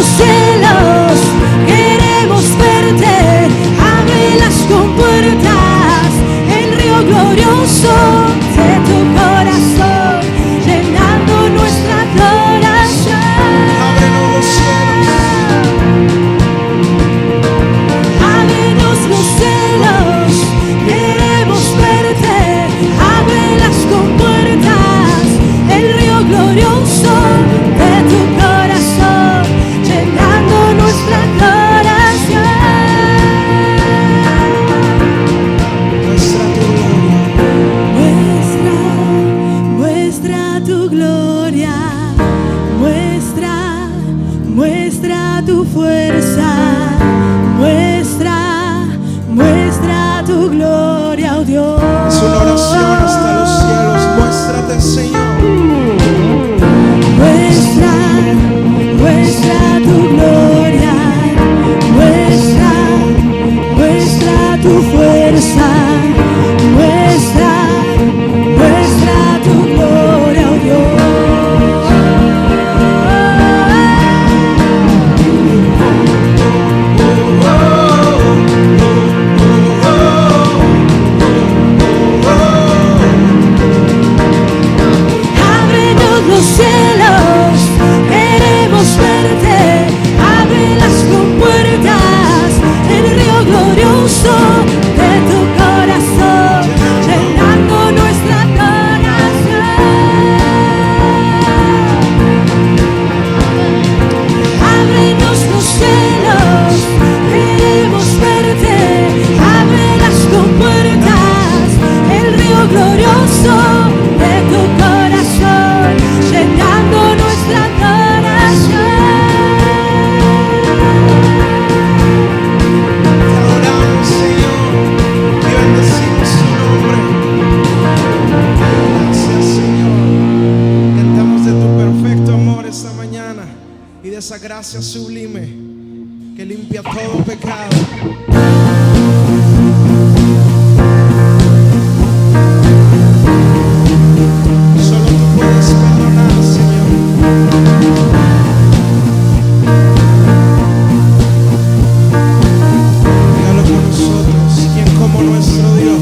los cielos, queremos verte. Abre las compuertas, el río glorioso de tu corazón, llenando nuestra adoración. Ábrenos los cielos. Ábrenos los cielos, queremos verte. Abre las compuertas, el río glorioso de tu corazón, llenando nuestra adoración. Muestra tu gloria. Muestra tu fuerza, muestra tu gloria, oh Dios. Es una oración hasta los cielos. Muéstrate, Señor. Muestra tu gloria, muestra tu fuerza, muestra tu gloria, oh Dios. Ábrenos los cielos, queremos verte. Abre las compuertas, el río glorioso de tu corazón, llenando nuestra adoración. Ábrenos los cielos, queremos verte. Abre las compuertas, el río glorioso de tu corazón, llenando nuestra adoración. Te adoramos, Señor, y bendecimos su nombre. Gracias, Señor. Cantamos de tu perfecto amor esta mañana y de esa gracia sublime que limpia todo pecado. Solo tú puedes perdonar, Señor. Dígalo con nosotros. ¿Quién como nuestro Dios?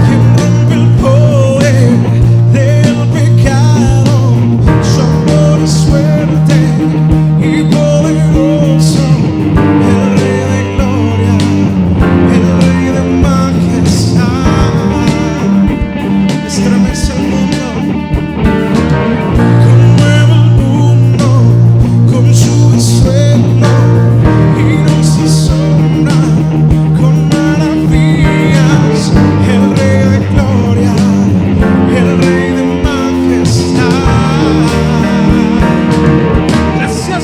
¿Quién rompe el poder del pecado? Su amor es fuerte y poderoso. El Rey de gloria, el Rey de majestad. Estremece el mundo, conmueve el mundo con su estruendo y nos asombra con maravillas. El Rey de gloria, el Rey de majestad. Gracias.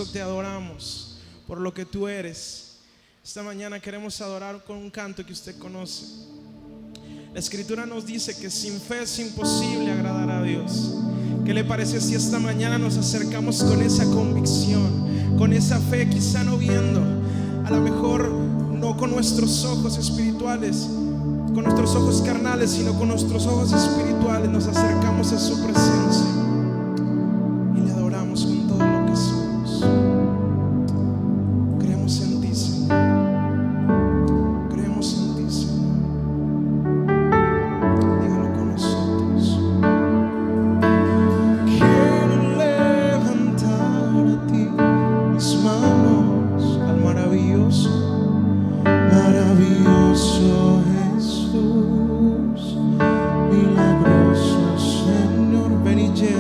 eso te adoramos por lo que tú eres. Esta mañana queremos adorar con un canto que usted conoce. La Escritura nos dice que sin fe es imposible agradar a Dios. ¿Qué le parece si esta mañana nos acercamos con esa convicción, con esa fe, quizá no viendo, a lo mejor no con nuestros ojos espirituales, con nuestros ojos carnales, sino con nuestros ojos espirituales? Nos acercamos a su presencia y le adoramos con todo lo que somos. Creemos en ti, Señor. Creemos en ti, Señor. Dígalo con nosotros. Quiero levantar a ti mis manos al maravilloso, maravilloso Jesús, milagroso Señor. Ven y llena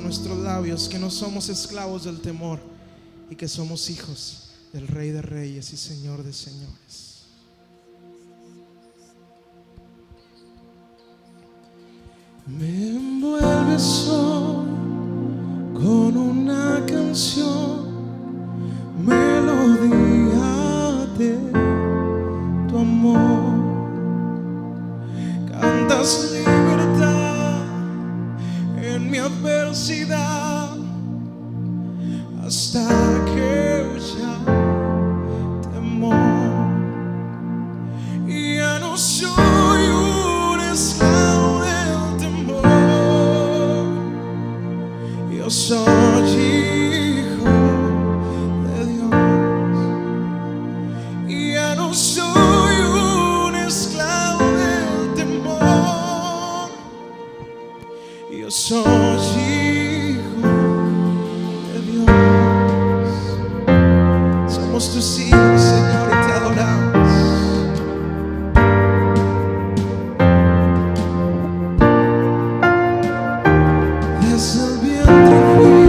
con nuestros labios que no somos esclavos del temor y que somos hijos del Rey de Reyes y Señor de Señores. Me envuelves hoy con una canción, melodía de tu amor. Cantas libertad en mi adversidad hasta que huya temor. Y ya no soy un esclavo del temor, yo soy hijo de Dios. Y ya no soy un esclavo del temor, yo soy hijo de Dios. Somos tus hijos, Señor, y te adoramos. Desde el vientre fui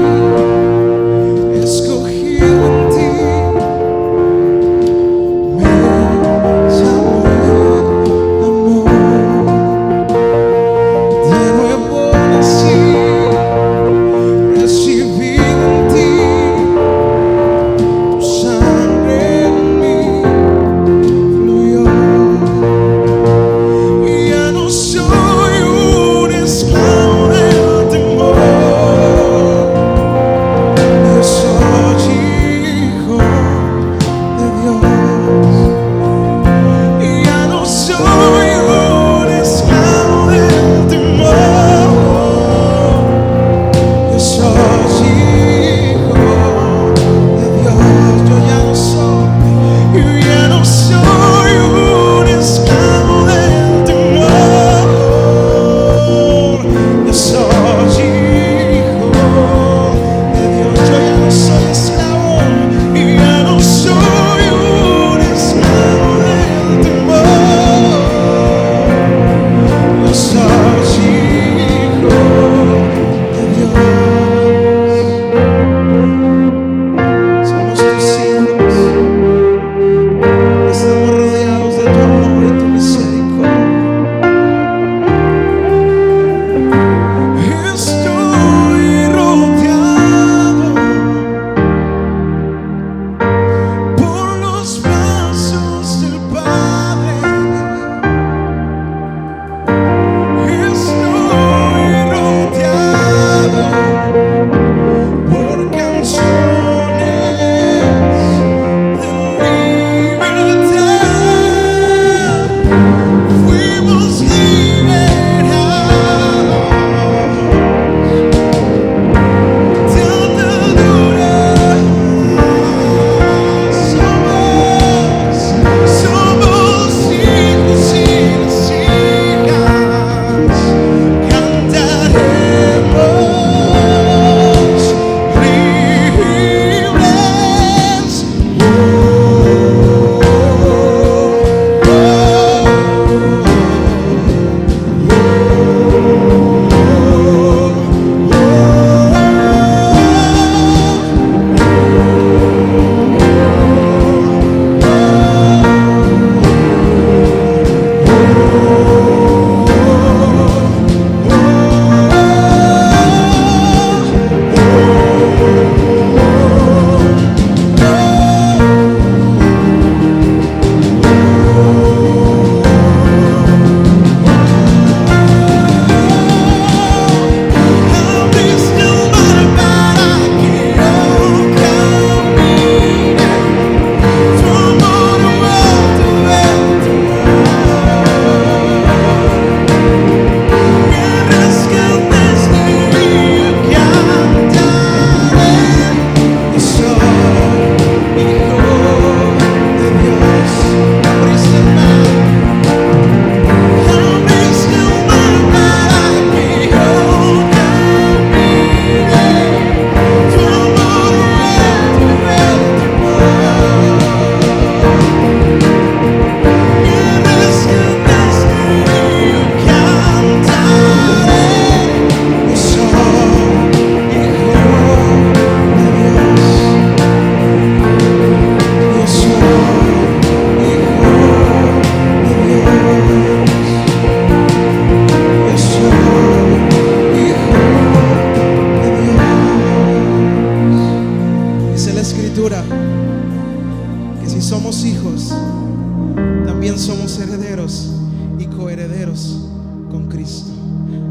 somos herederos y coherederos con Cristo.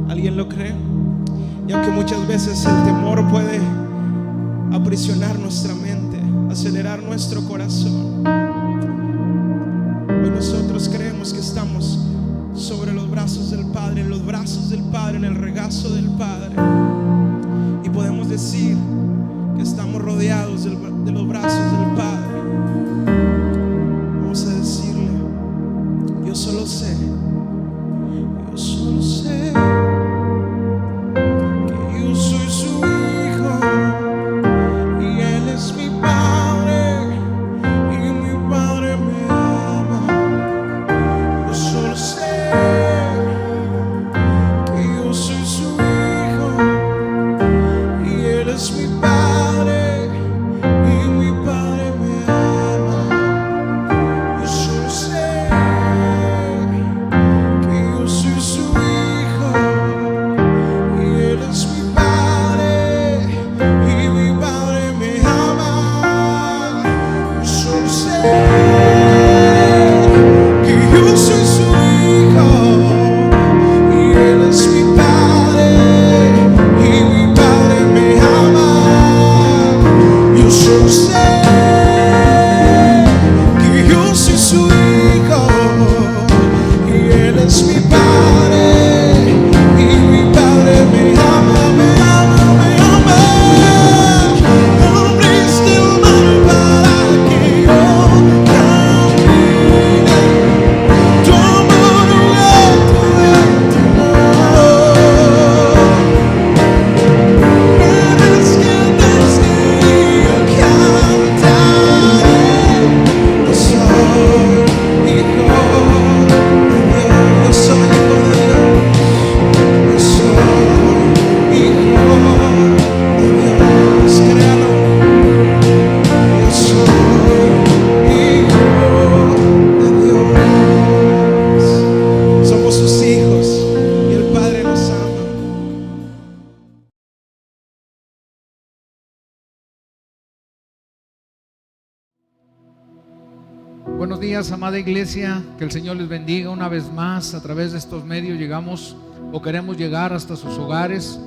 ¿Alguien lo cree? Y aunque muchas veces el temor puede aprisionar nuestra mente, acelerar nuestro corazón, hoy nosotros creemos que estamos sobre los brazos del Padre, en los brazos del Padre, en el regazo del Padre, y podemos decir que estamos rodeados de los brazos del Padre. Vamos a decirle: yo solo sé que yo soy su hijo y Él es mi Padre y mi Padre me ama. Yo solo sé que yo soy su hijo y Él es mi Padre y mi Padre me ama. Yo solo sé que yo soy su hijo y Él es mi Padre y mi Padre me ama. Yo solo sé que yo soy su hijo y Él es mi Padre y mi Padre me ama. Yo solo sé que yo soy su hijo y Él es mi Padre y mi Padre me ama, me ama, me ama. Abriste el mar para que yo camine. Tu amor alto en tu amor. Eres que yo cantaré. Yo soy hijo de Dios. Yo soy hijo de Dios. Yo soy hijo de Dios. Créalo. Yo soy hijo de Dios. Somos sus hijos y el Padre nos ama. Buenos días, amada iglesia, que el Señor les bendiga una vez más. A través de estos medios llegamos o queremos llegar hasta sus hogares.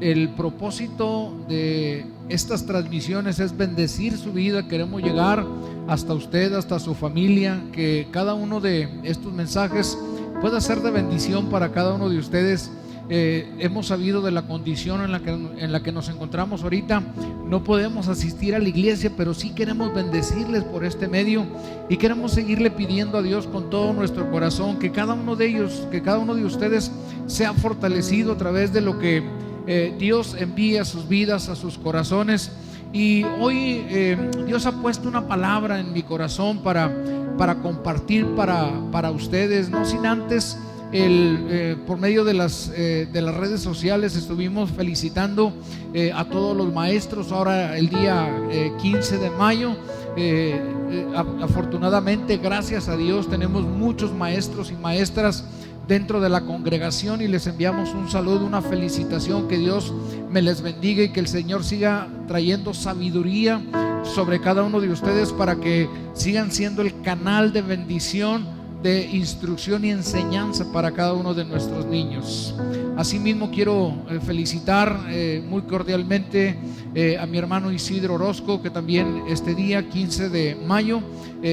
El propósito de estas transmisiones es bendecir su vida. Queremos llegar hasta usted, hasta su familia, que cada uno de estos mensajes pueda ser de bendición para cada uno de ustedes. Hemos sabido de la condición en la que nos encontramos ahorita. No podemos asistir a la iglesia, pero sí queremos bendecirles por este medio y queremos seguirle pidiendo a Dios con todo nuestro corazón que cada uno de ellos, que cada uno de ustedes sea fortalecido a través de lo que Dios envía a sus vidas, a sus corazones. Y hoy Dios ha puesto una palabra en mi corazón para compartir para ustedes, no sin antes por medio de las redes sociales estuvimos felicitando a todos los maestros. Ahora el día 15 de mayo, afortunadamente, gracias a Dios, tenemos muchos maestros y maestras dentro de la congregación y les enviamos un saludo, una felicitación. Que Dios me les bendiga y que el Señor siga trayendo sabiduría sobre cada uno de ustedes para que sigan siendo el canal de bendición, de instrucción y enseñanza para cada uno de nuestros niños. Asimismo quiero felicitar muy cordialmente a mi hermano Isidro Orozco, que también este día 15 de mayo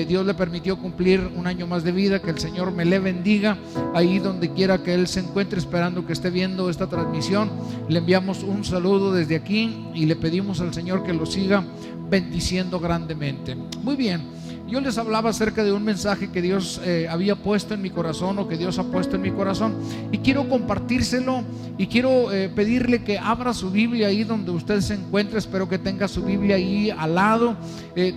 Dios le permitió cumplir un año más de vida. Que el Señor me le bendiga ahí donde quiera que él se encuentre, esperando que esté viendo esta transmisión. Le enviamos un saludo desde aquí y le pedimos al Señor que lo siga bendiciendo grandemente. Muy bien, yo les hablaba acerca de un mensaje que Dios había puesto en mi corazón, o que Dios ha puesto en mi corazón, y quiero compartírselo y quiero pedirle que abra su Biblia ahí donde usted se encuentre. Espero que tenga su Biblia ahí al lado,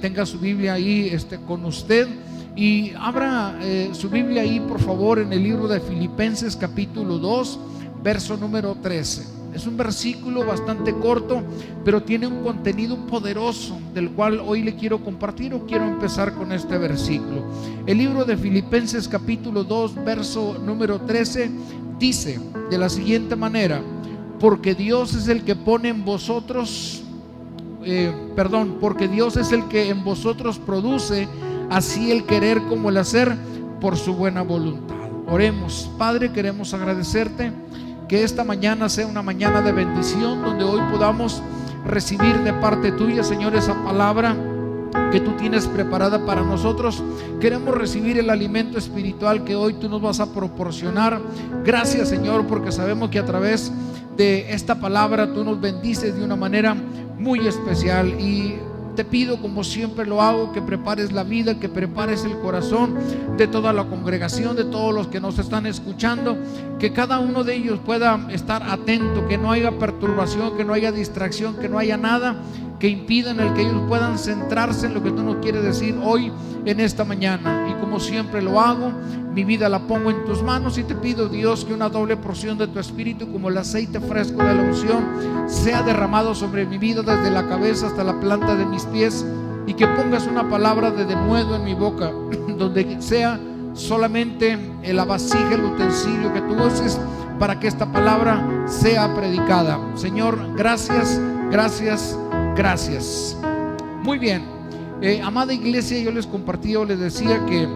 tenga su Biblia ahí con usted, y abra su Biblia ahí, por favor, en el libro de Filipenses capítulo 2, verso número 13. Es un versículo bastante corto, pero tiene un contenido poderoso del cual hoy le quiero compartir, o quiero empezar con este versículo. El libro de Filipenses capítulo 2, verso número 13 dice de la siguiente manera: porque Dios es el que pone en vosotros, porque Dios es el que en vosotros produce así el querer como el hacer por su buena voluntad. Oremos. Padre, queremos agradecerte que esta mañana sea una mañana de bendición, donde hoy podamos recibir de parte tuya, Señor, esa palabra que tú tienes preparada para nosotros. Queremos recibir el alimento espiritual que hoy tú nos vas a proporcionar. Gracias, Señor, porque sabemos que a través de esta palabra tú nos bendices de una manera muy especial. Y te pido, como siempre lo hago, que prepares la vida, que prepares el corazón de toda la congregación, de todos los que nos están escuchando, que cada uno de ellos pueda estar atento, que no haya perturbación, que no haya distracción, que no haya nada que impidan el que ellos puedan centrarse en lo que tú nos quieres decir hoy en esta mañana. Y como siempre lo hago, mi vida la pongo en tus manos y te pido, Dios, que una doble porción de tu espíritu, como el aceite fresco de la unción, sea derramado sobre mi vida desde la cabeza hasta la planta de mis pies, y que pongas una palabra de denuedo en mi boca, donde sea solamente la vasija, el utensilio que tú uses para que esta palabra sea predicada. Señor, gracias, gracias, gracias. Muy bien, amada iglesia, yo les compartí, yo les decía que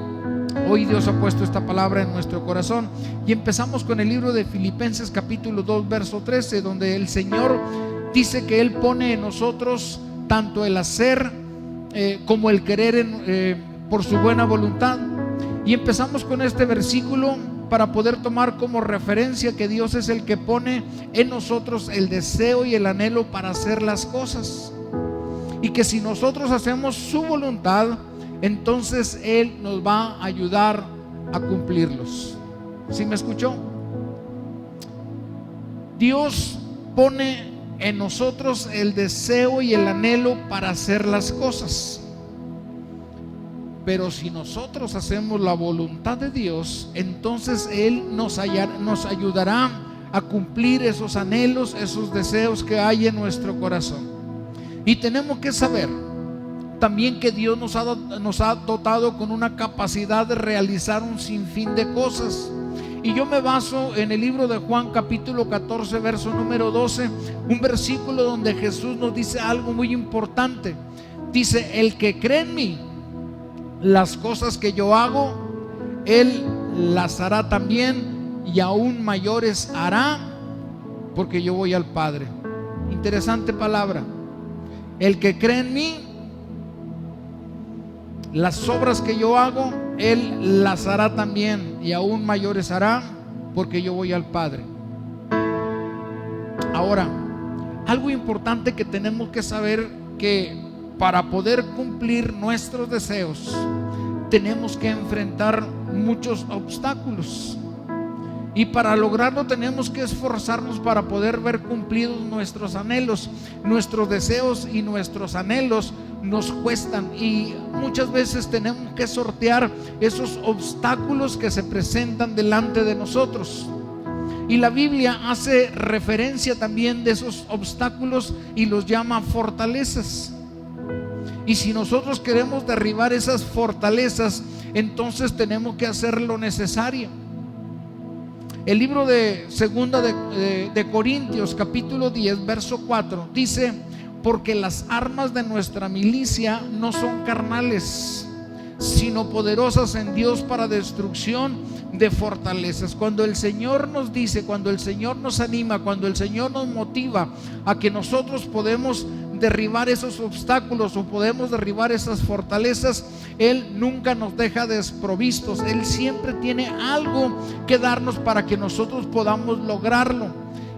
hoy Dios ha puesto esta palabra en nuestro corazón, y empezamos con el libro de Filipenses capítulo 2 verso 13, donde el Señor dice que Él pone en nosotros tanto el hacer como el querer por su buena voluntad. Y empezamos con este versículo para poder tomar como referencia que Dios es el que pone en nosotros el deseo y el anhelo para hacer las cosas, y que si nosotros hacemos su voluntad, entonces Él nos va a ayudar a cumplirlos. ¿Sí me escuchó? Dios pone en nosotros el deseo y el anhelo para hacer las cosas, pero si nosotros hacemos la voluntad de Dios, entonces Él nos ayudará a cumplir esos anhelos, esos deseos que hay en nuestro corazón. Y tenemos que saber también que Dios nos ha dotado con una capacidad de realizar un sinfín de cosas. Y yo me baso en el libro de Juan capítulo 14 verso número 12, un versículo donde Jesús nos dice algo muy importante. Dice: el que cree en mí, las cosas que yo hago, Él las hará también, y aún mayores hará, porque yo voy al Padre. Interesante palabra. El que cree en mí, las obras que yo hago, Él las hará también, y aún mayores hará, porque yo voy al Padre. Ahora, algo importante que tenemos que saber, que para poder cumplir nuestros deseos tenemos que enfrentar muchos obstáculos, y para lograrlo tenemos que esforzarnos para poder ver cumplidos nuestros anhelos. Nuestros deseos y nuestros anhelos nos cuestan, y muchas veces tenemos que sortear esos obstáculos que se presentan delante de nosotros. Y la Biblia hace referencia también de esos obstáculos y los llama fortalezas. Y si nosotros queremos derribar esas fortalezas, entonces tenemos que hacer lo necesario. El libro de Segunda de Corintios capítulo 10 verso 4 dice: porque las armas de nuestra milicia no son carnales, sino poderosas en Dios para destrucción de fortalezas. Cuando el Señor nos dice, cuando el Señor nos anima, cuando el Señor nos motiva a que nosotros podemos derribar esos obstáculos o podemos derribar esas fortalezas, Él nunca nos deja desprovistos. Él siempre tiene algo que darnos para que nosotros podamos lograrlo.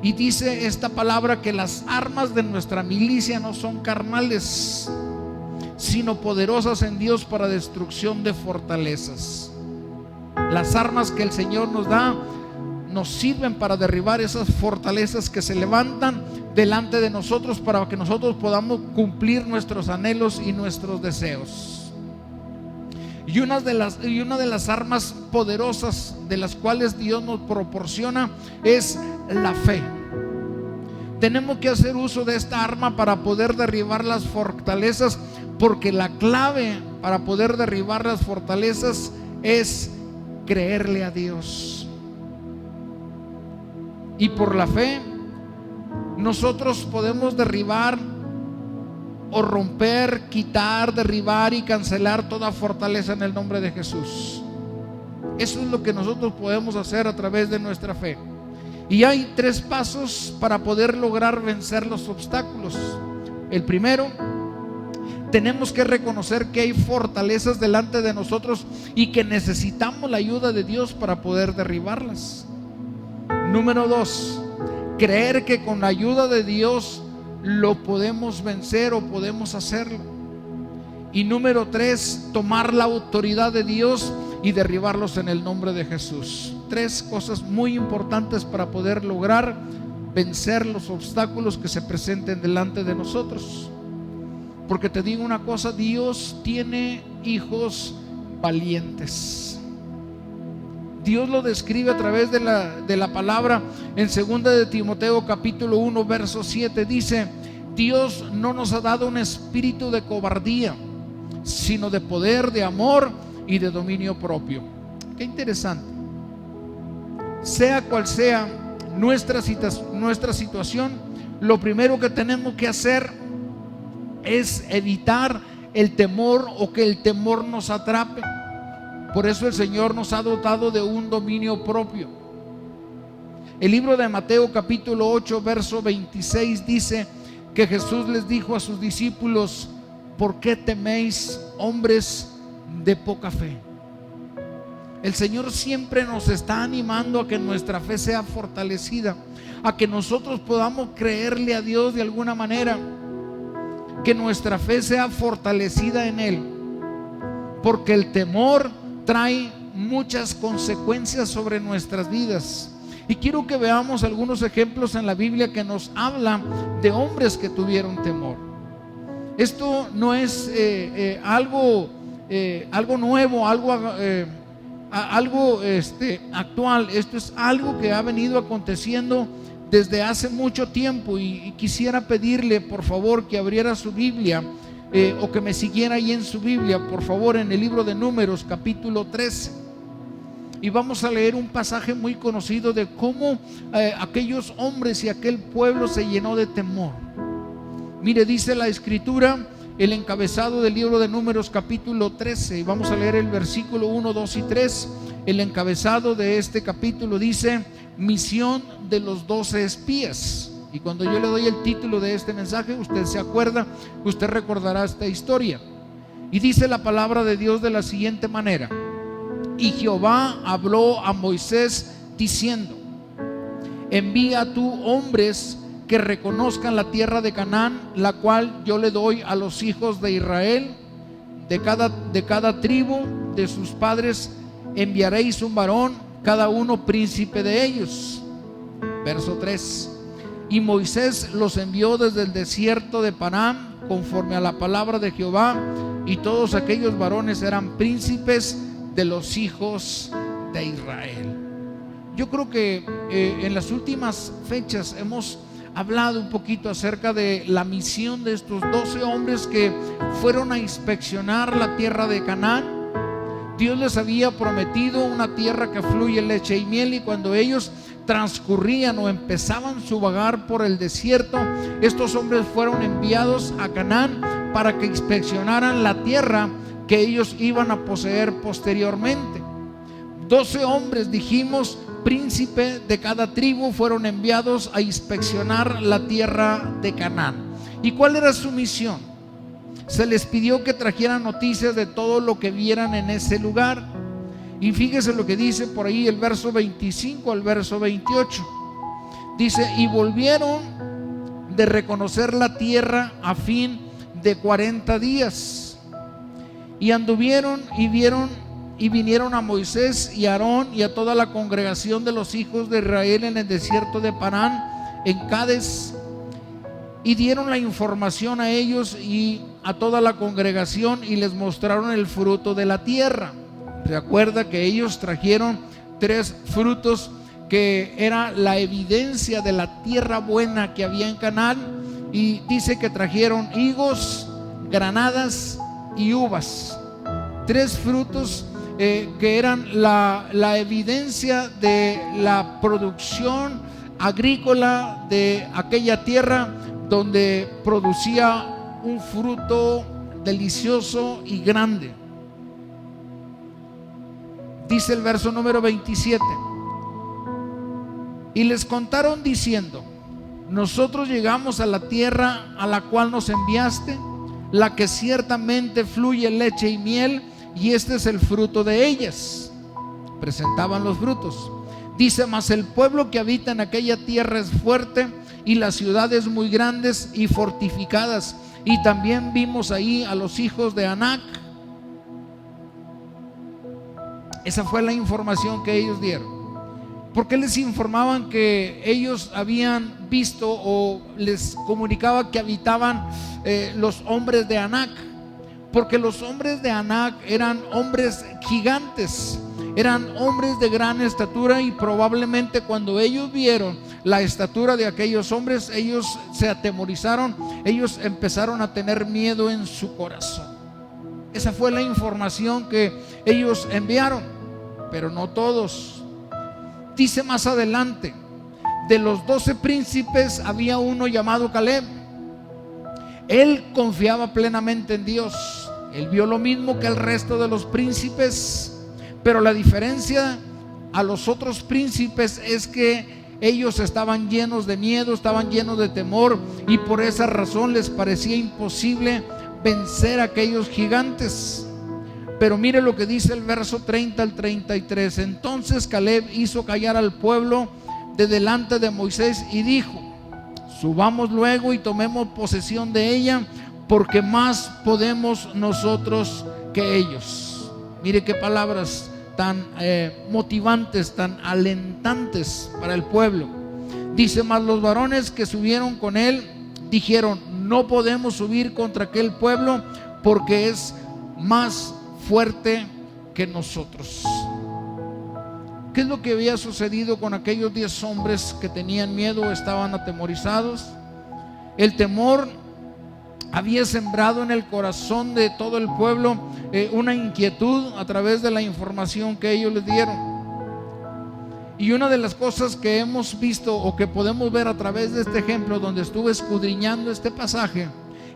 Y dice esta palabra que las armas de nuestra milicia no son carnales, sino poderosas en Dios para destrucción de fortalezas. Las armas que el Señor nos da nos sirven para derribar esas fortalezas que se levantan delante de nosotros, para que nosotros podamos cumplir nuestros anhelos y nuestros deseos. Y una de las armas poderosas de las cuales Dios nos proporciona es la fe. Tenemos que hacer uso de esta arma para poder derribar las fortalezas, porque la clave para poder derribar las fortalezas es creerle a Dios. Y por la fe nosotros podemos derribar o romper, quitar, derribar y cancelar toda fortaleza en el nombre de Jesús. Eso es lo que nosotros podemos hacer a través de nuestra fe. Y hay 3 pasos para poder lograr vencer los obstáculos. El primero, tenemos que reconocer que hay fortalezas delante de nosotros y que necesitamos la ayuda de Dios para poder derribarlas. Número 2, creer que con la ayuda de Dios lo podemos vencer o podemos hacerlo. Y número 3, tomar la autoridad de Dios y derribarlos en el nombre de Jesús. 3 cosas muy importantes para poder lograr vencer los obstáculos que se presenten delante de nosotros. Porque te digo una cosa, Dios tiene hijos valientes. Dios lo describe a través de la palabra en 2 de Timoteo capítulo 1 verso 7. Dice: Dios no nos ha dado un espíritu de cobardía, sino de poder, de amor y de dominio propio. Qué interesante. Sea cual sea nuestra situación, lo primero que tenemos que hacer es evitar el temor o que el temor nos atrape. Por eso el Señor nos ha dotado de un dominio propio. El libro de Mateo capítulo 8 verso 26 dice que Jesús les dijo a sus discípulos: ¿por qué teméis, hombres de poca fe? El Señor siempre nos está animando a que nuestra fe sea fortalecida, a que nosotros podamos creerle a Dios de alguna manera, que nuestra fe sea fortalecida en Él, porque el temor trae muchas consecuencias sobre nuestras vidas. Y quiero que veamos algunos ejemplos en la Biblia que nos hablan de hombres que tuvieron temor. Esto no es algo nuevo, algo actual. Esto es algo que ha venido aconteciendo desde hace mucho tiempo, y quisiera pedirle por favor que abriera su Biblia o que me siguiera ahí en su Biblia, por favor, en el libro de Números capítulo 13, y vamos a leer un pasaje muy conocido de cómo aquellos hombres y aquel pueblo se llenó de temor. Mire, dice la escritura, el encabezado del libro de Números capítulo 13, y vamos a leer el versículo 1, 2 y 3. El encabezado de este capítulo dice: misión de los 12 espías. Y cuando yo le doy el título de este mensaje, usted se acuerda, usted recordará esta historia. Y dice la palabra de Dios de la siguiente manera: y Jehová habló a Moisés diciendo: envía tú hombres que reconozcan la tierra de Canaán, la cual yo le doy a los hijos de Israel. De cada tribu de sus padres enviaréis un varón, cada uno príncipe de ellos. Verso 3: y Moisés los envió desde el desierto de Parán, conforme a la palabra de Jehová, y todos aquellos varones eran príncipes de los hijos de Israel. Yo creo que en las últimas fechas hemos hablado un poquito acerca de la misión de estos 12 hombres que fueron a inspeccionar la tierra de Canaán. Dios les había prometido una tierra que fluye leche y miel, y cuando ellos transcurrían o empezaban su vagar por el desierto, estos hombres fueron enviados a Canaán para que inspeccionaran la tierra que ellos iban a poseer posteriormente. 12 hombres, dijimos, príncipe de cada tribu, fueron enviados a inspeccionar la tierra de Canaán. ¿Y cuál era su misión? Se les pidió que trajeran noticias de todo lo que vieran en ese lugar. Y fíjese lo que dice por ahí el verso 25 al verso 28. Dice: y volvieron de reconocer la tierra a fin de 40 días. Y anduvieron y vieron y vinieron a Moisés y a Aarón y a toda la congregación de los hijos de Israel en el desierto de Parán, en Cades, y dieron la información a ellos y a toda la congregación, y les mostraron el fruto de la tierra. Recuerda que ellos trajeron 3 frutos que era la evidencia de la tierra buena que había en Canaán, y dice que trajeron higos, granadas y uvas. 3 frutos que eran la evidencia de la producción agrícola de aquella tierra, donde producía un fruto delicioso y grande. Dice el verso número 27: y les contaron diciendo: nosotros llegamos a la tierra a la cual nos enviaste, la que ciertamente fluye leche y miel, y este es el fruto de ellas. Presentaban los frutos. Dice: mas el pueblo que habita en aquella tierra es fuerte, y las ciudades muy grandes y fortificadas. Y también vimos ahí a los hijos de Anac. Esa fue la información que ellos dieron. ¿Por qué les informaban que ellos habían visto o les comunicaba que habitaban los hombres de Anac? Porque los hombres de Anac eran hombres gigantes, eran hombres de gran estatura, y probablemente cuando ellos vieron la estatura de aquellos hombres, ellos se atemorizaron, ellos empezaron a tener miedo en su corazón. Esa fue la información que ellos enviaron, pero no todos. Dice más adelante: de los 12 príncipes había uno llamado Caleb. Él confiaba plenamente en Dios. Él vio lo mismo que el resto de los príncipes, pero la diferencia a los otros príncipes es que ellos estaban llenos de miedo, estaban llenos de temor, y por esa razón les parecía imposible vencer a aquellos gigantes. Pero mire lo que dice el verso 30 al 33. Entonces Caleb hizo callar al pueblo de delante de Moisés y dijo: subamos luego y tomemos posesión de ella, porque más podemos nosotros que ellos. Mire qué palabras tan motivantes, tan alentantes para el pueblo. Dice: mas los varones que subieron con él dijeron: no podemos subir contra aquel pueblo, porque es más fuerte que nosotros. ¿Qué es lo que había sucedido con aquellos 10 hombres que tenían miedo, estaban atemorizados? El temor había sembrado en el corazón de todo el pueblo una inquietud a través de la información que ellos les dieron. Y una de las cosas que hemos visto o que podemos ver a través de este ejemplo, donde estuve escudriñando este pasaje,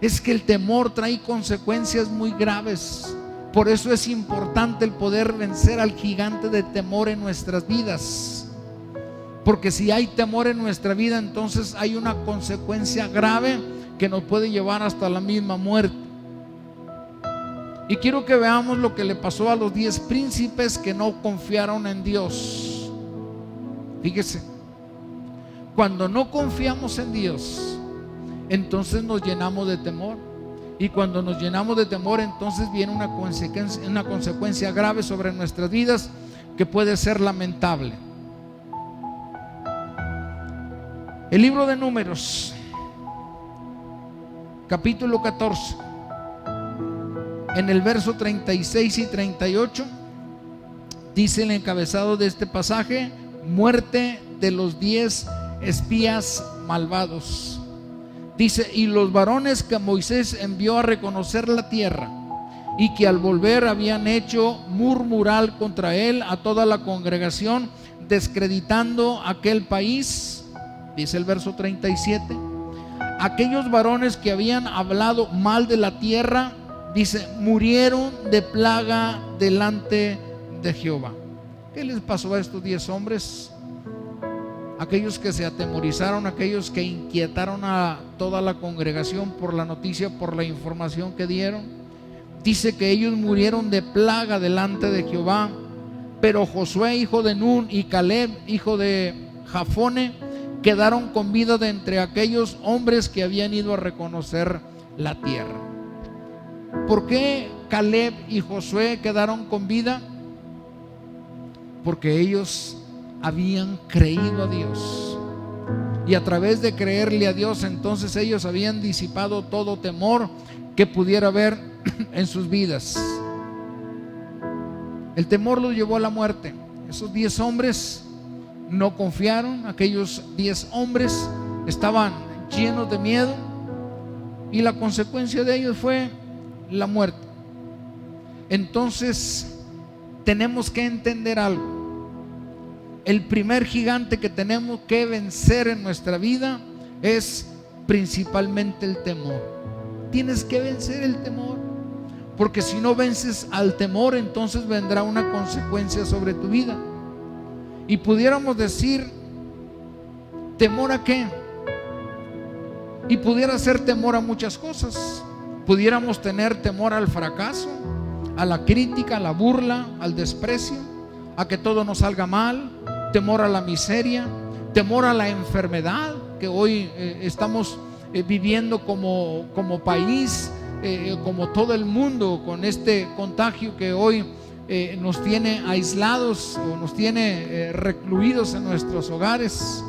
es que el temor trae consecuencias muy graves. Por eso es importante el poder vencer al gigante de temor en nuestras vidas, porque si hay temor en nuestra vida, entonces hay una consecuencia grave que nos puede llevar hasta la misma muerte. Y quiero que veamos lo que le pasó a los 10 príncipes que no confiaron en Dios. Fíjese, cuando no confiamos en Dios, entonces nos llenamos de temor. Y cuando nos llenamos de temor, entonces viene una consecuencia grave sobre nuestras vidas que puede ser lamentable. El libro de Números, capítulo 14, en el verso 36 y 38, dice el encabezado de este pasaje: muerte de los 10 espías malvados. Dice: y los varones que Moisés envió a reconocer la tierra, y que al volver habían hecho murmurar contra él a toda la congregación, descreditando aquel país. Dice el verso 37: aquellos varones que habían hablado mal de la tierra, dice, murieron de plaga delante de Jehová. ¿Qué les pasó a estos 10 hombres? Aquellos que se atemorizaron, aquellos que inquietaron a toda la congregación por la noticia, por la información que dieron. Dice que ellos murieron de plaga delante de Jehová. Pero Josué, hijo de Nun, y Caleb, hijo de Jafone, quedaron con vida de entre aquellos hombres que habían ido a reconocer la tierra. ¿Por qué Caleb y Josué quedaron con vida? Porque ellos habían creído a Dios, y a través de creerle a Dios, entonces ellos habían disipado todo temor que pudiera haber en sus vidas. El temor los llevó a la muerte. Esos 10 hombres no confiaron. Aquellos 10 hombres estaban llenos de miedo, y la consecuencia de ellos fue la muerte. Entonces tenemos que entender algo. El primer gigante que tenemos que vencer en nuestra vida es principalmente el temor. Tienes que vencer el temor, porque si no vences al temor, entonces vendrá una consecuencia sobre tu vida. Y pudiéramos decir, ¿temor a qué? Y pudiera ser temor a muchas cosas. Pudiéramos tener temor al fracaso, a la crítica, a la burla, al desprecio, a que todo nos salga mal, temor a la miseria, temor a la enfermedad que hoy estamos viviendo como país, como todo el mundo, con este contagio que hoy nos tiene aislados o nos tiene recluidos en nuestros hogares.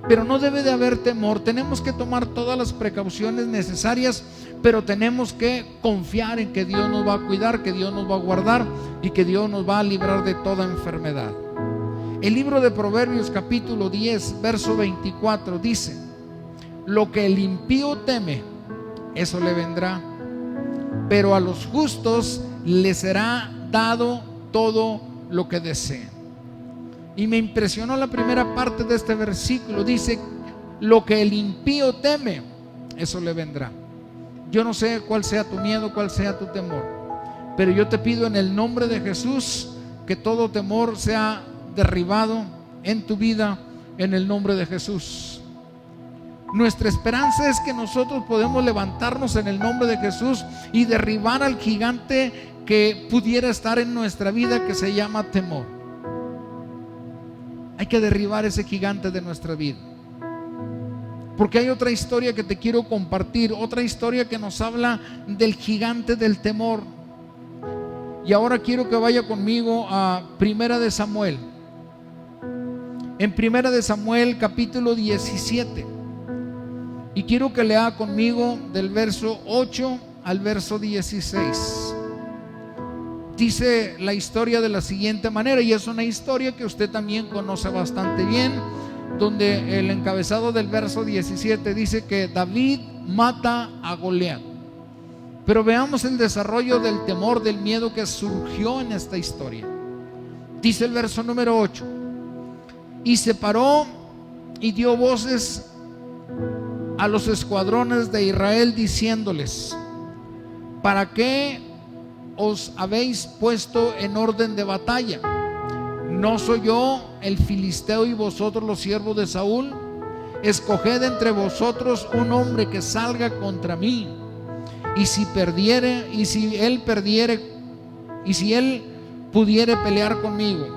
Pero no debe de haber temor. Tenemos que tomar todas las precauciones necesarias, pero tenemos que confiar en que Dios nos va a cuidar, que Dios nos va a guardar y que Dios nos va a librar de toda enfermedad. El libro de Proverbios capítulo 10 verso 24 dice: lo que el impío teme, eso le vendrá, pero a los justos les será dado todo lo que deseen. Y me impresionó la primera parte de este versículo. Dice: lo que el impío teme, eso le vendrá. Yo no sé cuál sea tu miedo, cuál sea tu temor, pero yo te pido en el nombre de Jesús que todo temor sea derribado en tu vida, en el nombre de Jesús. Nuestra esperanza es que nosotros podemos levantarnos en el nombre de Jesús y derribar al gigante que pudiera estar en nuestra vida, que se llama temor. Hay que derribar ese gigante de nuestra vida, porque hay otra historia que te quiero compartir, otra historia que nos habla del gigante del temor. Y ahora quiero que vaya conmigo a Primera de Samuel. En Primera de Samuel capítulo 17, y quiero que lea conmigo del verso 8 al verso 16. Dice la historia de la siguiente manera, y es una historia que usted también conoce bastante bien, donde el encabezado del verso 17 dice que David mata a Goliat. Pero veamos el desarrollo del temor, del miedo que surgió en esta historia. Dice el verso número 8: y se paró y dio voces a los escuadrones de Israel diciéndoles: ¿para qué os habéis puesto en orden de batalla? ¿No soy yo el filisteo y vosotros los siervos de Saúl? Escoged entre vosotros un hombre que salga contra mí, y si él pudiere pelear conmigo,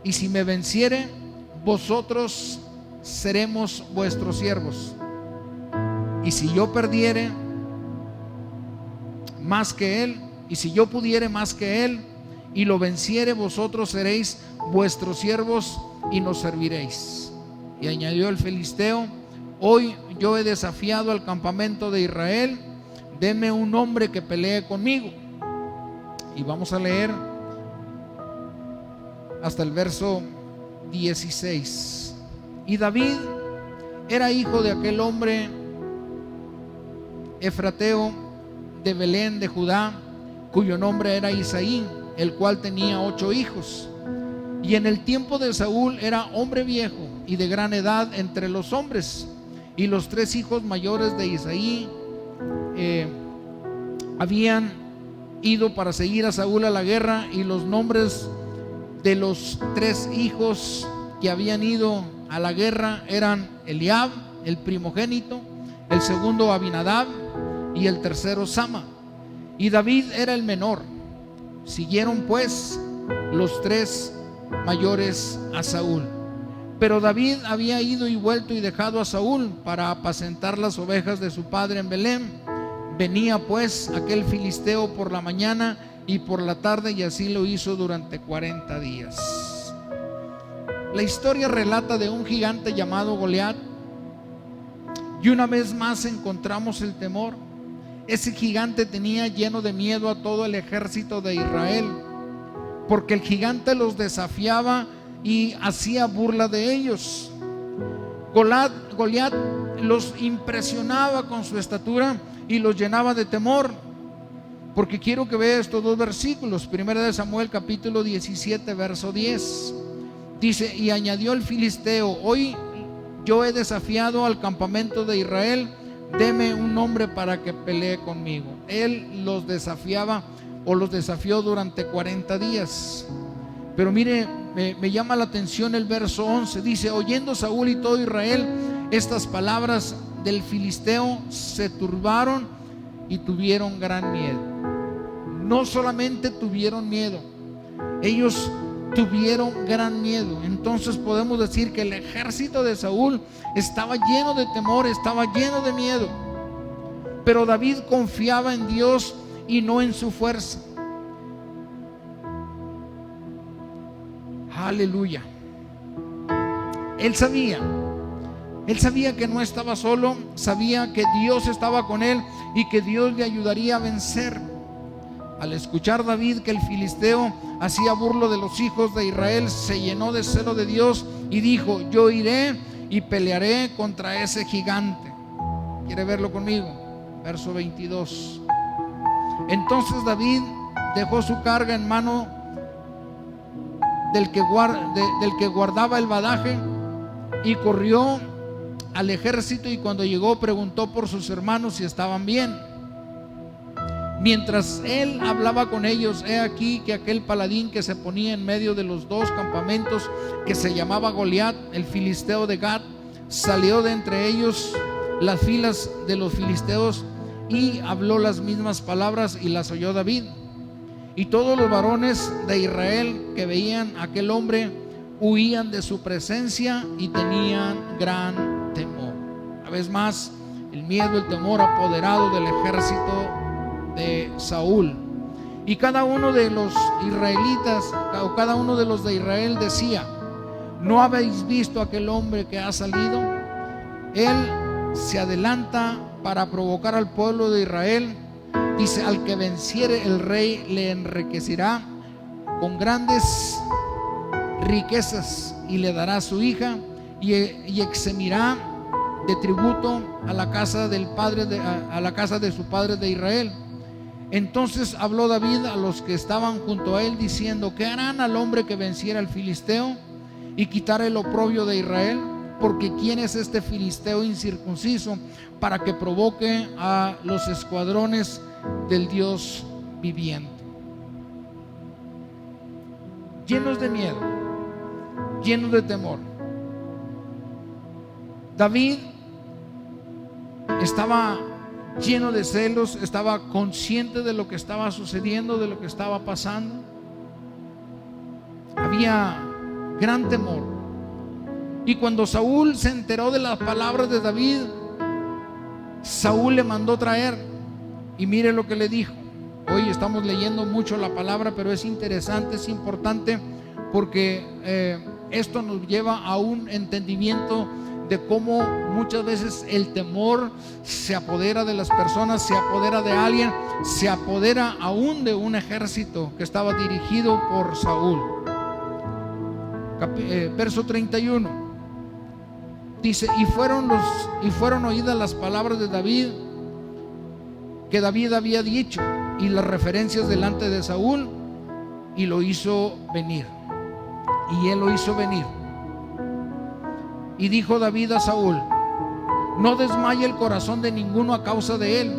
y si me venciere, vosotros seremos vuestros siervos, y si yo perdiere más que él, y si yo pudiere más que él y lo venciere, vosotros seréis vuestros siervos y nos serviréis. Y añadió el filisteo: hoy yo he desafiado al campamento de Israel, denme un hombre que pelee conmigo. Y vamos a leer hasta el verso 16. Y David era hijo de aquel hombre efrateo de Belén de Judá, cuyo nombre era Isaí, el cual tenía 8 hijos. Y en el tiempo de Saúl era hombre viejo y de gran edad entre los hombres, y los 3 hijos mayores de Isaí habían ido para seguir a Saúl a la guerra, y los nombres de los 3 hijos que habían ido a la guerra eran Eliab, el primogénito, el segundo Abinadab y el tercero Sama. Y David era el menor. Siguieron pues los 3 mayores a Saúl. Pero David había ido y vuelto y dejado a Saúl para apacentar las ovejas de su padre en Belén. Venía pues aquel filisteo por la mañana y por la tarde, y así lo hizo durante 40 días. La historia relata de un gigante llamado Goliat, y una vez más encontramos el temor. Ese gigante tenía lleno de miedo a todo el ejército de Israel, porque el gigante los desafiaba y hacía burla de ellos. Goliat los impresionaba con su estatura y los llenaba de temor. Porque quiero que vea estos 2 versículos. Primera de Samuel capítulo 17 verso 10. Dice: y añadió el filisteo: hoy yo he desafiado al campamento de Israel, deme un hombre para que pelee conmigo. Él los desafiaba o los desafió durante 40 días. Pero mire, me llama la atención el verso 11. Dice: oyendo Saúl y todo Israel estas palabras del filisteo, se turbaron y tuvieron gran miedo. No solamente tuvieron miedo, ellos tuvieron gran miedo. Entonces podemos decir que el ejército de Saúl estaba lleno de temor, estaba lleno de miedo. Pero David confiaba en Dios y no en su fuerza. Aleluya. Él sabía que no estaba solo, sabía que Dios estaba con él y que Dios le ayudaría a vencer. Al escuchar David que el filisteo hacía burla de los hijos de Israel, se llenó de celo de Dios y dijo: yo iré y pelearé contra ese gigante. ¿Quiere verlo conmigo? Verso 22. Entonces David dejó su carga en mano del que guardaba el badaje y corrió al ejército, y cuando llegó preguntó por sus hermanos si estaban bien. Mientras él hablaba con ellos, he aquí que aquel paladín que se ponía en medio de los dos campamentos, que se llamaba Goliat, el filisteo de Gat, salió de entre ellos las filas de los filisteos y habló las mismas palabras, y las oyó David. Y todos los varones de Israel que veían a aquel hombre huían de su presencia y tenían gran temor. Una vez más, el miedo, el temor apoderado del ejército de Saúl. Y cada uno de los israelitas, o cada uno de los de Israel decía: ¿no habéis visto aquel hombre que ha salido? Él se adelanta para provocar al pueblo de Israel. Dice: al que venciere el rey le enriquecerá con grandes riquezas y le dará su hija, y eximirá de tributo a la casa del padre a la casa de su padre de Israel. Entonces habló David a los que estaban junto a él, diciendo: ¿qué harán al hombre que venciera al filisteo y quitara el oprobio de Israel? Porque ¿quién es este filisteo incircunciso para que provoque a los escuadrones del Dios viviente? Llenos de miedo, llenos de temor, David estaba lleno de celos, estaba consciente de lo que estaba sucediendo, de lo que estaba pasando. Había gran temor. Y cuando Saúl se enteró de las palabras de David, Saúl le mandó traer, y mire lo que le dijo. Hoy estamos leyendo mucho la palabra, pero es interesante, es importante, porque esto nos lleva a un entendimiento de cómo muchas veces el temor se apodera de las personas, se apodera de alguien, se apodera aún de un ejército que estaba dirigido por Saúl. Verso 31 dice: y fueron oídas las palabras de David que David había dicho, y las referencias delante de Saúl, y lo hizo venir. Y él lo hizo venir. Y dijo David a Saúl: no desmaye el corazón de ninguno a causa de él.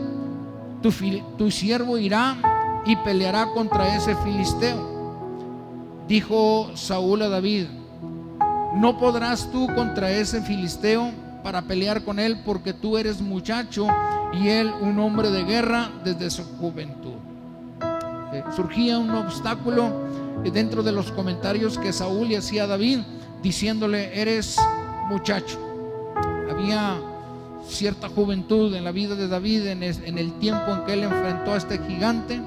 Tu siervo irá y peleará contra ese filisteo. Dijo Saúl a David: no podrás tú contra ese filisteo para pelear con él, porque tú eres muchacho y él un hombre de guerra desde su juventud. Surgía un obstáculo dentro de los comentarios que Saúl le hacía a David, diciéndole: eres muchacho. Había cierta juventud en la vida de David en el tiempo en que él enfrentó a este gigante,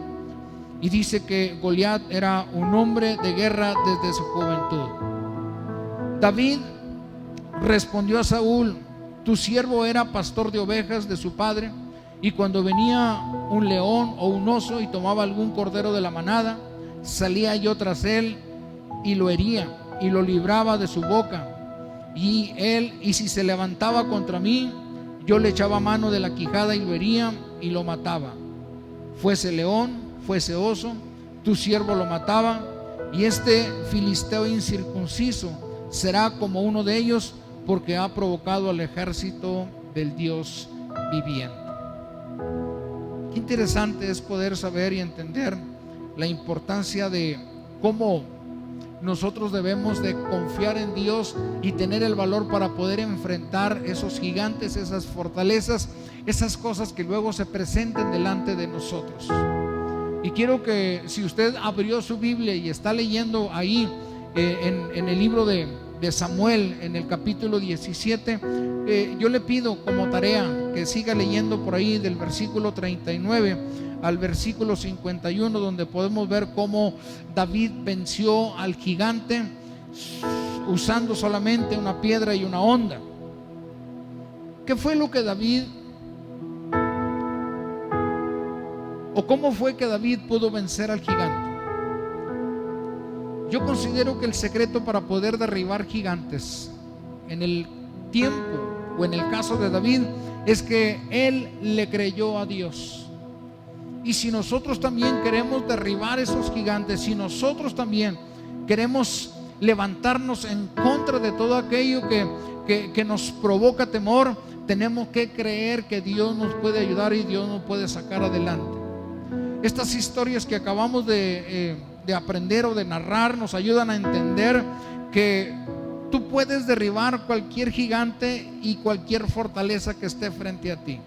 y dice que Goliat era un hombre de guerra desde su juventud. David respondió a Saúl: tu siervo era pastor de ovejas de su padre, y cuando venía un león o un oso y tomaba algún cordero de la manada, salía yo tras él y lo hería y lo libraba de su boca. Y si se levantaba contra mí, yo le echaba mano de la quijada y lo hería y lo mataba. Fuese león, fuese oso, tu siervo lo mataba. Y este filisteo incircunciso será como uno de ellos, porque ha provocado al ejército del Dios viviendo. Qué interesante es poder saber y entender la importancia de cómo nosotros debemos de confiar en Dios y tener el valor para poder enfrentar esos gigantes, esas fortalezas, esas cosas que luego se presenten delante de nosotros. Y quiero que, si usted abrió su Biblia y está leyendo ahí en el libro de Samuel, en el capítulo 17, yo le pido como tarea que siga leyendo por ahí del versículo 39 al versículo 51, donde podemos ver cómo David venció al gigante usando solamente una piedra y una honda. ¿Qué fue lo que David, o cómo fue que David pudo vencer al gigante? Yo considero que el secreto para poder derribar gigantes en el tiempo o en el caso de David es que él le creyó a Dios. Y si nosotros también queremos derribar esos gigantes, si nosotros también queremos levantarnos en contra de todo aquello que nos provoca temor, tenemos que creer que Dios nos puede ayudar y Dios nos puede sacar adelante. Estas historias que acabamos de aprender o de narrar nos ayudan a entender que tú puedes derribar cualquier gigante y cualquier fortaleza que esté frente a ti.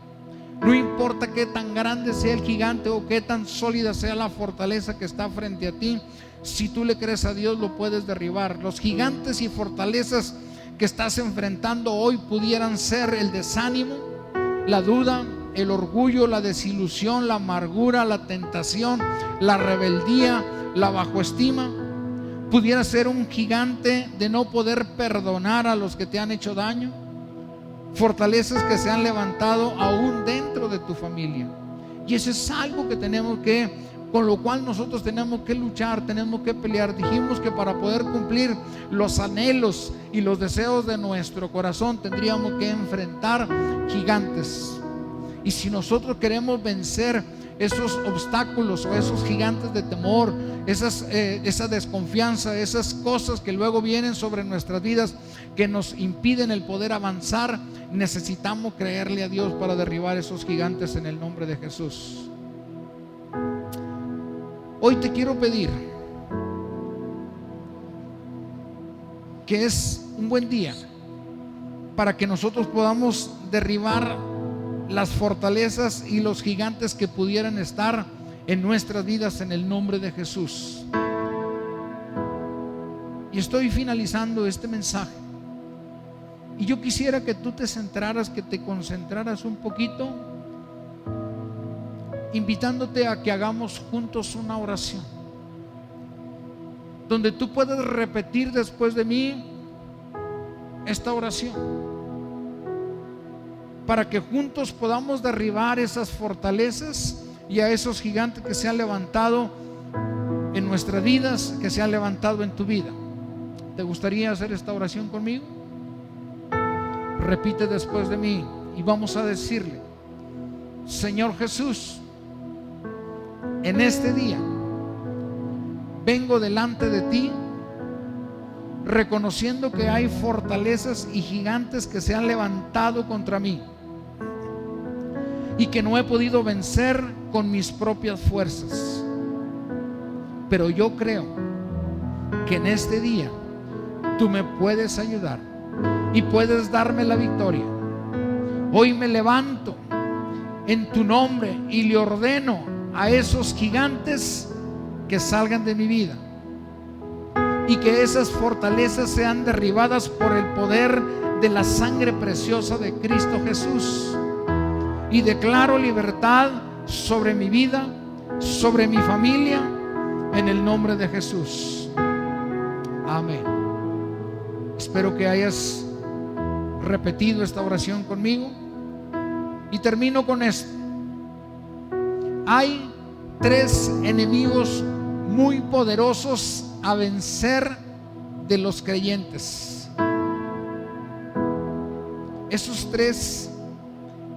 No importa qué tan grande sea el gigante o qué tan sólida sea la fortaleza que está frente a ti, si tú le crees a Dios lo puedes derribar. Los gigantes y fortalezas que estás enfrentando hoy pudieran ser el desánimo, la duda, el orgullo, la desilusión, la amargura, la tentación, la rebeldía, la bajoestima. Pudiera ser un gigante de no poder perdonar a los que te han hecho daño. Fortalezas que se han levantado aún dentro de tu familia. Y eso es algo que tenemos que, con lo cual nosotros tenemos que luchar, tenemos que pelear. Dijimos que para poder cumplir los anhelos y los deseos de nuestro corazón tendríamos que enfrentar gigantes. Y si nosotros queremos vencer esos obstáculos o esos gigantes de temor, esa desconfianza, esas cosas que luego vienen sobre nuestras vidas que nos impiden el poder avanzar, necesitamos creerle a Dios para derribar esos gigantes en el nombre de Jesús. Hoy te quiero pedir que es un buen día para que nosotros podamos derribar las fortalezas y los gigantes que pudieran estar en nuestras vidas en el nombre de Jesús. Y estoy finalizando este mensaje y yo quisiera que tú te centraras, que te concentraras un poquito, invitándote a que hagamos juntos una oración donde tú puedes repetir después de mí esta oración, para que juntos podamos derribar esas fortalezas y a esos gigantes que se han levantado en nuestras vidas, que se han levantado en tu vida. ¿Te gustaría hacer esta oración conmigo? Repite después de mí y vamos a decirle: Señor Jesús, en este día vengo delante de ti reconociendo que hay fortalezas y gigantes que se han levantado contra mí y que no he podido vencer con mis propias fuerzas. Pero yo creo que en este día tú me puedes ayudar y puedes darme la victoria. Hoy me levanto en tu nombre y le ordeno a esos gigantes que salgan de mi vida y que esas fortalezas sean derribadas por el poder de la sangre preciosa de Cristo Jesús. Y declaro libertad sobre mi vida, sobre mi familia, en el nombre de Jesús. Amén. Espero que hayas repetido esta oración conmigo. Y termino con esto. Hay 3 enemigos muy poderosos a vencer de los creyentes. Esos 3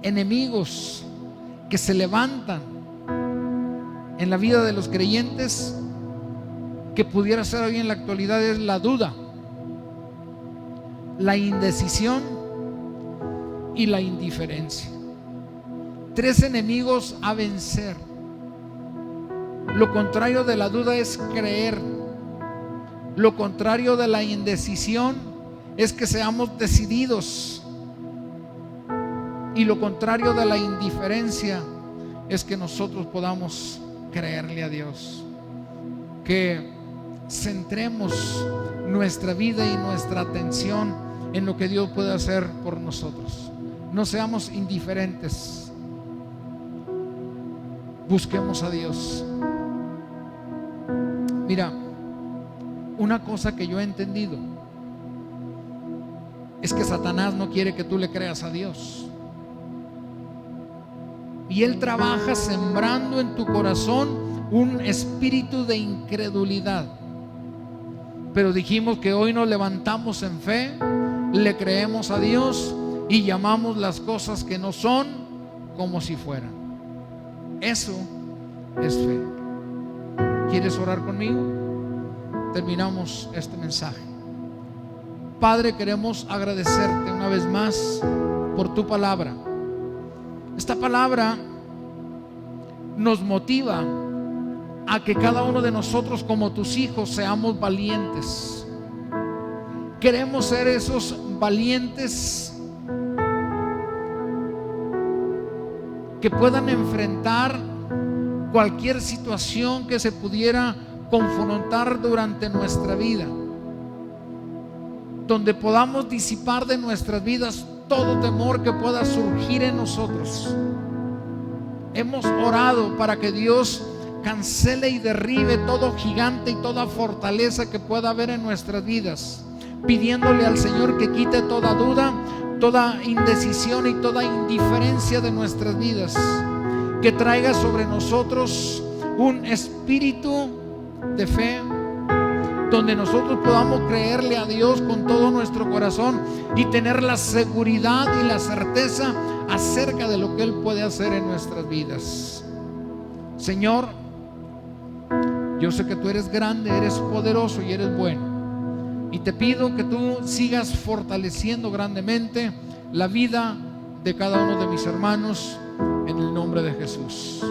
enemigos que se levantan en la vida de los creyentes, que pudiera ser hoy en la actualidad, es la duda, la indecisión y la indiferencia. 3 enemigos a vencer. Lo contrario de la duda es creer. Lo contrario de la indecisión es que seamos decididos. Y lo contrario de la indiferencia es que nosotros podamos creerle a Dios. Que centremos nuestra vida y nuestra atención en lo que Dios puede hacer por nosotros. No seamos indiferentes. Busquemos a Dios. Mira, una cosa que yo he entendido es que Satanás no quiere que tú le creas a Dios. Y él trabaja sembrando en tu corazón un espíritu de incredulidad. Pero dijimos que hoy nos levantamos en fe, le creemos a Dios y llamamos las cosas que no son como si fueran. Eso es fe. ¿Quieres orar conmigo? Terminamos este mensaje. Padre, queremos agradecerte una vez más por tu palabra. Esta palabra nos motiva a que cada uno de nosotros, como tus hijos, seamos valientes. Queremos ser esos valientes que puedan enfrentar cualquier situación que se pudiera confrontar durante nuestra vida, donde podamos disipar de nuestras vidas todo temor que pueda surgir en nosotros. Hemos orado para que Dios cancele y derribe todo gigante y toda fortaleza que pueda haber en nuestras vidas, pidiéndole al Señor que quite toda duda, toda indecisión y toda indiferencia de nuestras vidas, que traiga sobre nosotros un espíritu de fe, donde nosotros podamos creerle a Dios con todo nuestro corazón y tener la seguridad y la certeza acerca de lo que Él puede hacer en nuestras vidas. Señor, yo sé que tú eres grande, eres poderoso y eres bueno, y te pido que tú sigas fortaleciendo grandemente la vida de cada uno de mis hermanos, en el nombre de Jesús.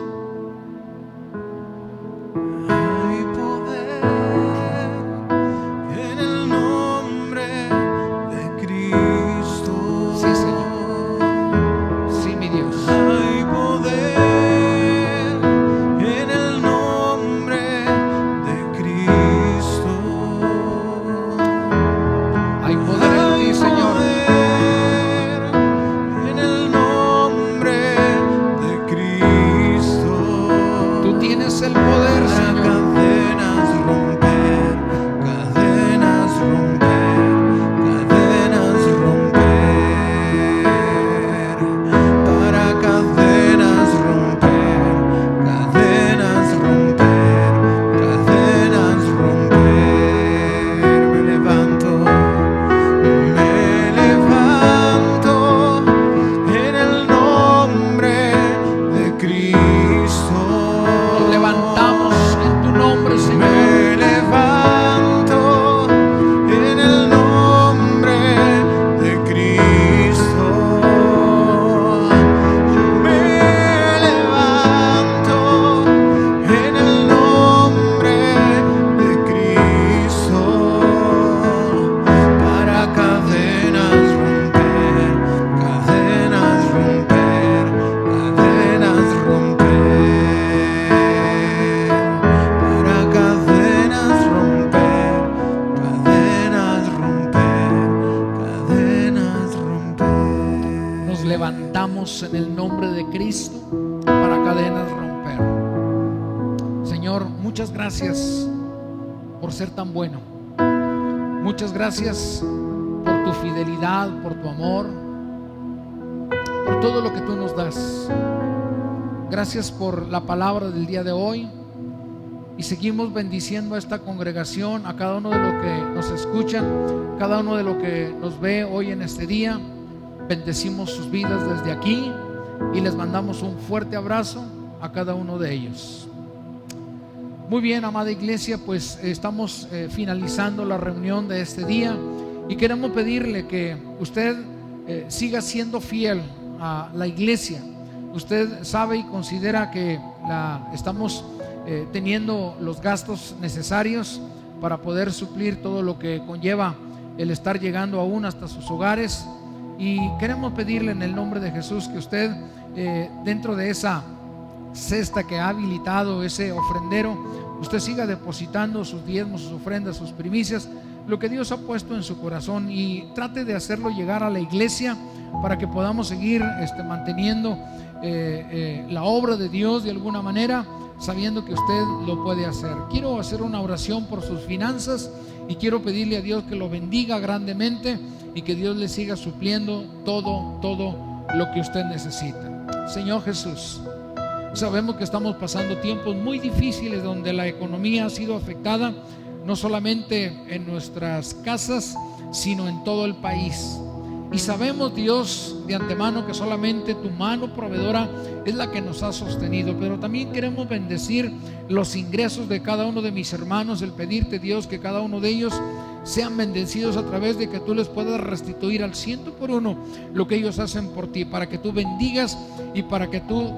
En el nombre de Cristo para cadenas romper. Señor, muchas gracias por ser tan bueno. Muchas gracias por tu fidelidad, por tu amor, por todo lo que tú nos das. Gracias por la palabra del día de hoy, y seguimos bendiciendo a esta congregación, a cada uno de los que nos escuchan, cada uno de los que nos ve hoy en este día. Bendecimos sus vidas desde aquí y les mandamos un fuerte abrazo a cada uno de ellos. Muy bien, amada iglesia, pues estamos finalizando la reunión de este día, y queremos pedirle que usted siga siendo fiel a la iglesia, usted sabe y considera que estamos teniendo los gastos necesarios para poder suplir todo lo que conlleva el estar llegando aún hasta sus hogares, y queremos pedirle en el nombre de Jesús que usted dentro de esa cesta que ha habilitado ese ofrendero, usted siga depositando sus diezmos, sus ofrendas, sus primicias, lo que Dios ha puesto en su corazón, y trate de hacerlo llegar a la iglesia para que podamos seguir manteniendo la obra de Dios de alguna manera, sabiendo que usted lo puede hacer. Quiero hacer una oración por sus finanzas y quiero pedirle a Dios que lo bendiga grandemente y que Dios le siga supliendo todo lo que usted necesita. Señor Jesús, sabemos que estamos pasando tiempos muy difíciles donde la economía ha sido afectada, no solamente en nuestras casas, sino en todo el país. Y sabemos, Dios, de antemano que solamente tu mano proveedora es la que nos ha sostenido, pero también queremos bendecir los ingresos de cada uno de mis hermanos, el pedirte, Dios, que cada uno de ellos sean bendecidos a través de que tú les puedas restituir al 100% lo que ellos hacen por ti, para que tú bendigas y para que tú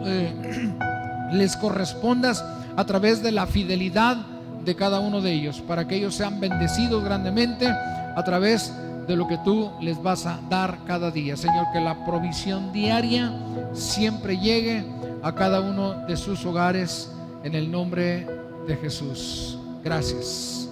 les correspondas a través de la fidelidad de cada uno de ellos, para que ellos sean bendecidos grandemente a través de lo que tú les vas a dar cada día. Señor, que la provisión diaria siempre llegue a cada uno de sus hogares en el nombre de Jesús. Gracias.